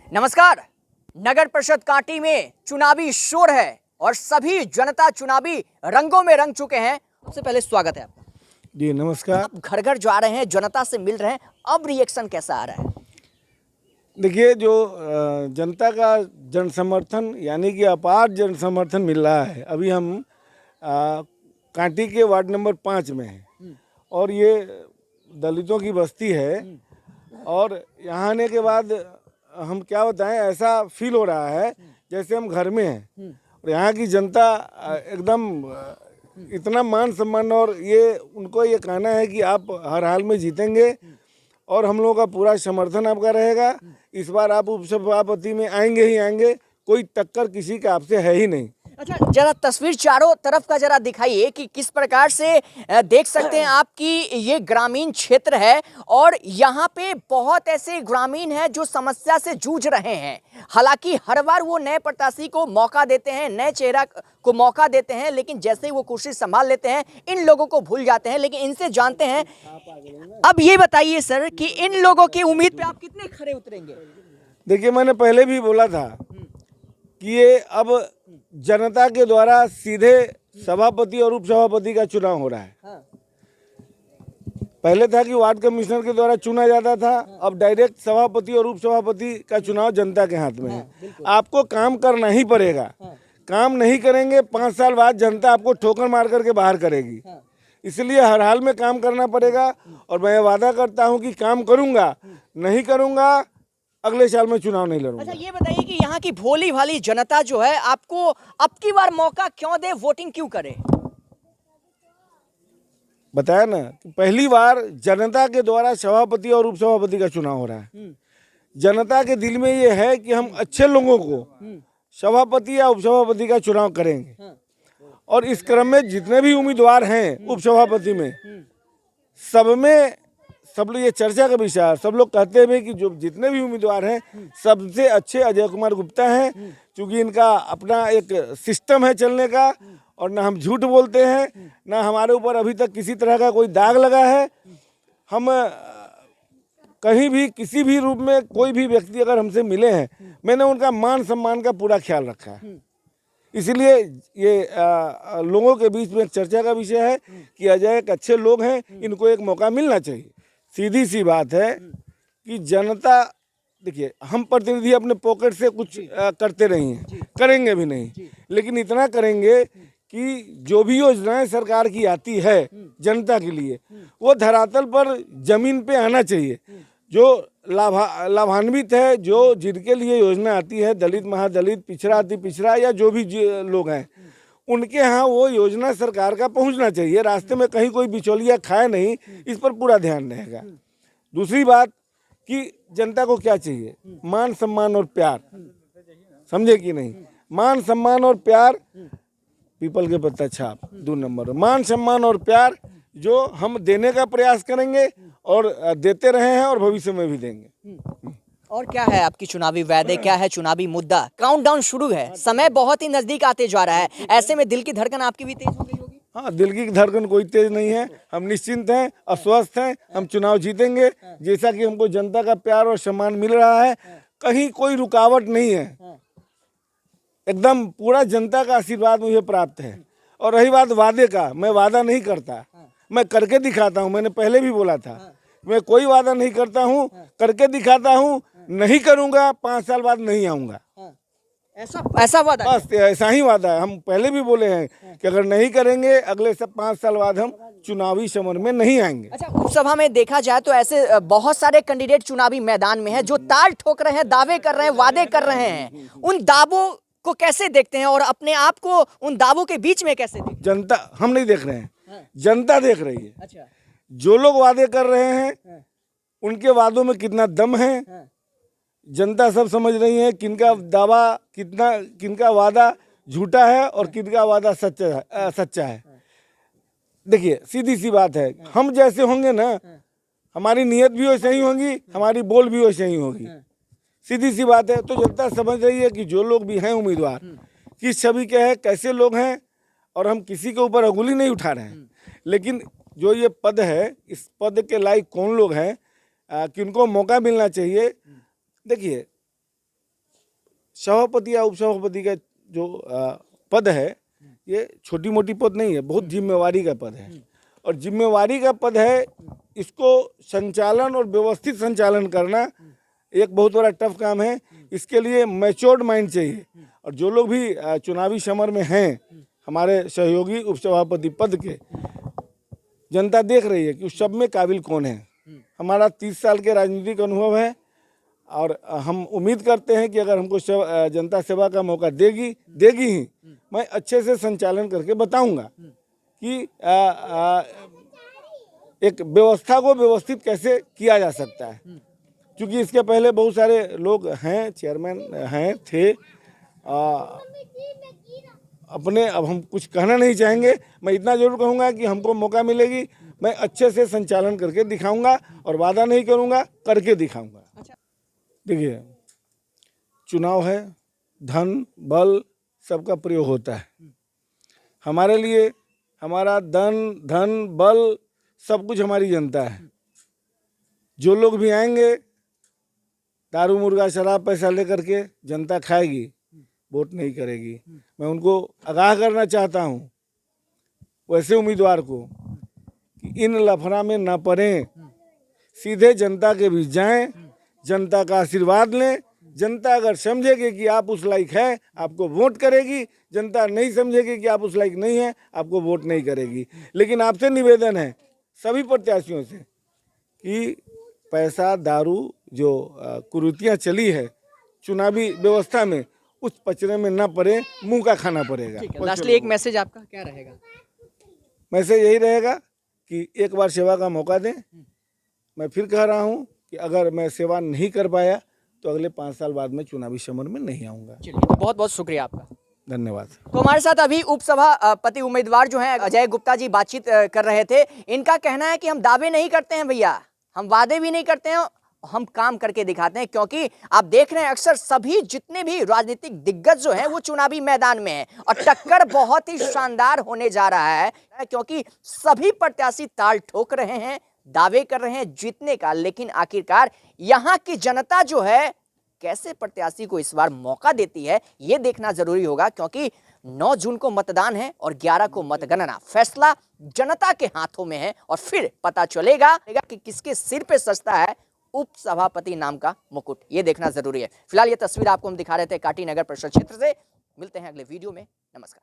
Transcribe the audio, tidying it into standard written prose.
नमस्कार। नगर परिषद कांटी में चुनावी शोर है और सभी जनता चुनावी रंगों में रंग चुके हैं। सबसे पहले स्वागत है आपका। जी नमस्कार। आप घर घर जा रहे हैं, जनता से मिल रहे हैं, अब रिएक्शन कैसा आ रहा है? देखिए, जो जनता का जन समर्थन यानी कि अपार जन समर्थन मिल रहा है। अभी हम कांटी के वार्ड नंबर 5 में हैं और ये दलितों की बस्ती है और यहाँ आने के बाद हम क्या बताएं, ऐसा फील हो रहा है जैसे हम घर में हैं। और यहाँ की जनता एकदम इतना मान सम्मान और ये उनको ये कहना है कि आप हर हाल में जीतेंगे और हम लोगों का पूरा समर्थन आपका रहेगा। इस बार आप उपसभापति में आएंगे ही आएंगे, कोई टक्कर किसी का आपसे है ही नहीं। अच्छा, जरा तस्वीर चारों तरफ का जरा दिखाइए कि किस प्रकार से देख सकते हैं आप कि ये ग्रामीण क्षेत्र है और यहाँ पे बहुत ऐसे ग्रामीण हैं जो समस्या से जूझ रहे हैं। हालांकि हर बार वो नए प्रत्याशी को मौका देते हैं, नए चेहरा को मौका देते हैं, लेकिन जैसे ही वो कुर्सी संभाल लेते हैं इन लोगों को भूल जाते हैं। लेकिन इनसे जानते हैं। अब ये बताइए सर कि इन लोगों की उम्मीद पे आप कितने खरे उतरेंगे? देखिए, मैंने पहले भी बोला था कि ये अब जनता के द्वारा सीधे सभापति और उपसभापति का चुनाव हो रहा है। पहले था कि वार्ड कमिश्नर के द्वारा चुना जाता था, अब डायरेक्ट सभापति और उपसभापति का चुनाव जनता के हाथ में है। आपको काम करना ही पड़ेगा। काम नहीं करेंगे 5 साल बाद जनता आपको ठोकर मार करके बाहर करेगी। इसलिए हर हाल में काम करना पड़ेगा और मैं वादा करता हूं कि काम करूंगा, नहीं करूंगा अगले साल में चुनाव नहीं लड़ूंगा। अच्छा, ये बताइए कि यहाँ की भोली भाली जनता जो है आपको अब की बार मौका क्यों दे, वोटिंग क्यों करे? बताया ना कि पहली बार जनता के द्वारा सभापति और उपसभापति का चुनाव हो रहा है। जनता के दिल में ये है कि हम अच्छे लोगों को सभापति या उपसभापति का चुनाव करेंगे और इस क्रम में जितने भी उम्मीदवार हैं उपसभापति में सब लोग ये चर्चा का विषय है। सब लोग कहते हैं कि जो जितने भी उम्मीदवार हैं सबसे अच्छे अजय कुमार गुप्ता हैं, क्योंकि इनका अपना एक सिस्टम है चलने का और ना हम झूठ बोलते हैं, ना हमारे ऊपर अभी तक किसी तरह का कोई दाग लगा है। हम कहीं भी किसी भी रूप में कोई भी व्यक्ति अगर हमसे मिले हैं, मैंने उनका मान सम्मान का पूरा ख्याल रखा है। इसलिए ये लोगों के बीच में एक चर्चा का विषय है कि अजय एक अच्छे लोग हैं, इनको एक मौका मिलना चाहिए। सीधी सी बात है कि जनता, देखिए हम प्रतिनिधि अपने पॉकेट से कुछ करते नहीं हैं, करेंगे भी नहीं, लेकिन इतना करेंगे कि जो भी योजनाएं सरकार की आती है जनता के लिए वो धरातल पर जमीन पे आना चाहिए। जो लाभान्वित है, जो जिनके लिए योजना आती है, दलित महादलित पिछड़ा अति पिछड़ा या जो भी लोग हैं, उनके यहाँ वो योजना सरकार का पहुंचना चाहिए। रास्ते में कहीं कोई बिचौलिया खाए नहीं, इस पर पूरा ध्यान रहेगा। दूसरी बात कि जनता को क्या चाहिए, मान सम्मान और प्यार, समझे कि नहीं? मान सम्मान और प्यार, पीपल के पत्ता छाप 2 नंबर। मान सम्मान और प्यार जो हम देने का प्रयास करेंगे और देते रहे हैं और भविष्य में भी देंगे। और क्या है आपकी चुनावी वादे, क्या है चुनावी मुद्दा? काउंटडाउन शुरू है, समय बहुत ही नजदीक आते जा रहा है, ऐसे में दिल की धड़कन आपकी भी तेज हो गई होगी? हाँ, दिल की धड़कन कोई तेज नहीं है। हम निश्चिंत हैं, अस्वस्थ हैं, हम चुनाव जीतेंगे। जैसा कि हमको जनता का प्यार और सम्मान मिल रहा है, कहीं कोई रुकावट नहीं है, एकदम पूरा जनता का आशीर्वाद मुझे प्राप्त है। और रही बात वादे का, मैं वादा नहीं करता, मैं करके दिखाता हूँ। मैंने पहले भी बोला था, मैं कोई वादा नहीं करता हूँ, करके दिखाता हूँ। नहीं करूँगा 5 साल बाद नहीं आऊँगा, ऐसा वादा? बस ऐसा ही वादा है। हम पहले भी बोले हैं कि अगर नहीं करेंगे अगले 5 साल बाद हम चुनावी समर में नहीं आएंगे। अच्छा, उपसभा में देखा जाए तो ऐसे बहुत सारे कैंडिडेट चुनावी मैदान में हैं जो ताल ठोक रहे हैं, दावे कर रहे हैं, वादे कर रहे हैं। उन दावों को कैसे देखते हैं और अपने आप को उन दावों के बीच में कैसे देखते हैं? जनता, हम नहीं देख रहे हैं, जनता देख रही है। अच्छा, जो लोग वादे कर रहे हैं उनके वादों में कितना दम है जनता सब समझ रही है। किनका दावा किनका वादा झूठा है और किनका वादा सच्चा है। देखिए, सीधी सी बात है, हम जैसे होंगे ना, हमारी नीयत भी वैसे ही होगी, हमारी बोल भी वैसे ही होगी। सीधी सी बात है। तो जनता समझ रही है कि जो लोग भी हैं उम्मीदवार किस छवि के हैं, कैसे लोग हैं, और हम किसी के ऊपर अंगुली नहीं उठा रहे हैं। लेकिन जो ये पद है, इस पद के लायक कौन लोग हैं, किनको मौका मिलना चाहिए। देखिए, सभापति या उपसभापति का जो पद है, ये छोटी मोटी पद नहीं है, बहुत जिम्मेवारी का पद है। और जिम्मेवारी का पद है, इसको संचालन और व्यवस्थित संचालन करना एक बहुत बड़ा टफ काम है। इसके लिए मैच्योर्ड माइंड चाहिए। और जो लोग भी चुनावी समर में हैं, हमारे सहयोगी उपसभापति पद के, जनता देख रही है कि उस सब में काबिल कौन है। हमारा 30 साल के राजनीतिक अनुभव है और हम उम्मीद करते हैं कि अगर हमको जनता सेवा का मौका देगी ही, मैं अच्छे से संचालन करके बताऊंगा कि एक व्यवस्था को व्यवस्थित कैसे किया जा सकता है। क्योंकि इसके पहले बहुत सारे लोग हैं, चेयरमैन हैं, थे अपने, अब हम कुछ कहना नहीं चाहेंगे। मैं इतना जरूर कहूँगा कि हमको मौका मिलेगी, मैं अच्छे से संचालन करके दिखाऊंगा और वादा नहीं करूँगा, करके दिखाऊंगा। देखिए, चुनाव है, धन बल सबका प्रयोग होता है। हमारे लिए हमारा धन बल सब कुछ हमारी जनता है। जो लोग भी आएंगे, दारू मुर्गा शराब पैसा लेकर के जनता खाएगी, वोट नहीं करेगी। मैं उनको आगाह करना चाहता हूँ, वैसे उम्मीदवार को, कि इन लफड़ा में ना पड़ें, सीधे जनता के बीच जाएं, जनता का आशीर्वाद लें। जनता अगर समझेगी कि आप उस लायक हैं, आपको वोट करेगी। जनता नहीं समझेगी कि आप उस लायक नहीं हैं, आपको वोट नहीं करेगी। लेकिन आपसे निवेदन है सभी प्रत्याशियों से कि पैसा दारू जो कुरीतियाँ चली है चुनावी व्यवस्था में, उस पचड़े में ना पड़े, मुंह का खाना पड़ेगा। लास्टली एक मैसेज आपका क्या रहेगा? मैसेज यही रहेगा कि एक बार सेवा का मौका दें। मैं फिर कह रहा हूं कि अगर मैं सेवा नहीं कर पाया तो अगले 5 साल बाद में चुनावी समर में नहीं आऊँगा। चलिए, तो बहुत बहुत शुक्रिया आपका, धन्यवाद। तो हमारे साथ अभी उपसभापति उम्मीदवार जो हैं अजय गुप्ता जी बातचीत कर रहे थे। इनका कहना है कि हम दावे नहीं करते हैं भैया, हम वादे भी नहीं करते हैं, हम काम करके दिखाते हैं। क्योंकि आप देख रहे हैं अक्सर सभी जितने भी राजनीतिक दिग्गज जो हैं वो चुनावी मैदान में हैं और टक्कर बहुत ही शानदार होने जा रहा है। क्योंकि सभी प्रत्याशी ताल ठोक रहे हैं, दावे कर रहे हैं जीतने का, लेकिन आखिरकार यहाँ की जनता जो है कैसे प्रत्याशी को इस बार मौका देती है, ये देखना जरूरी होगा। क्योंकि 9 जून को मतदान है और 11 को मतगणना। फैसला जनता के हाथों में है और फिर पता चलेगा कि किसके सिर पे सजता है उप सभापति नाम का मुकुट। ये देखना जरूरी है। फिलहाल ये तस्वीर आपको हम दिखा रहे थे काटी नगर परिषद क्षेत्र से। मिलते हैं अगले वीडियो में। नमस्कार।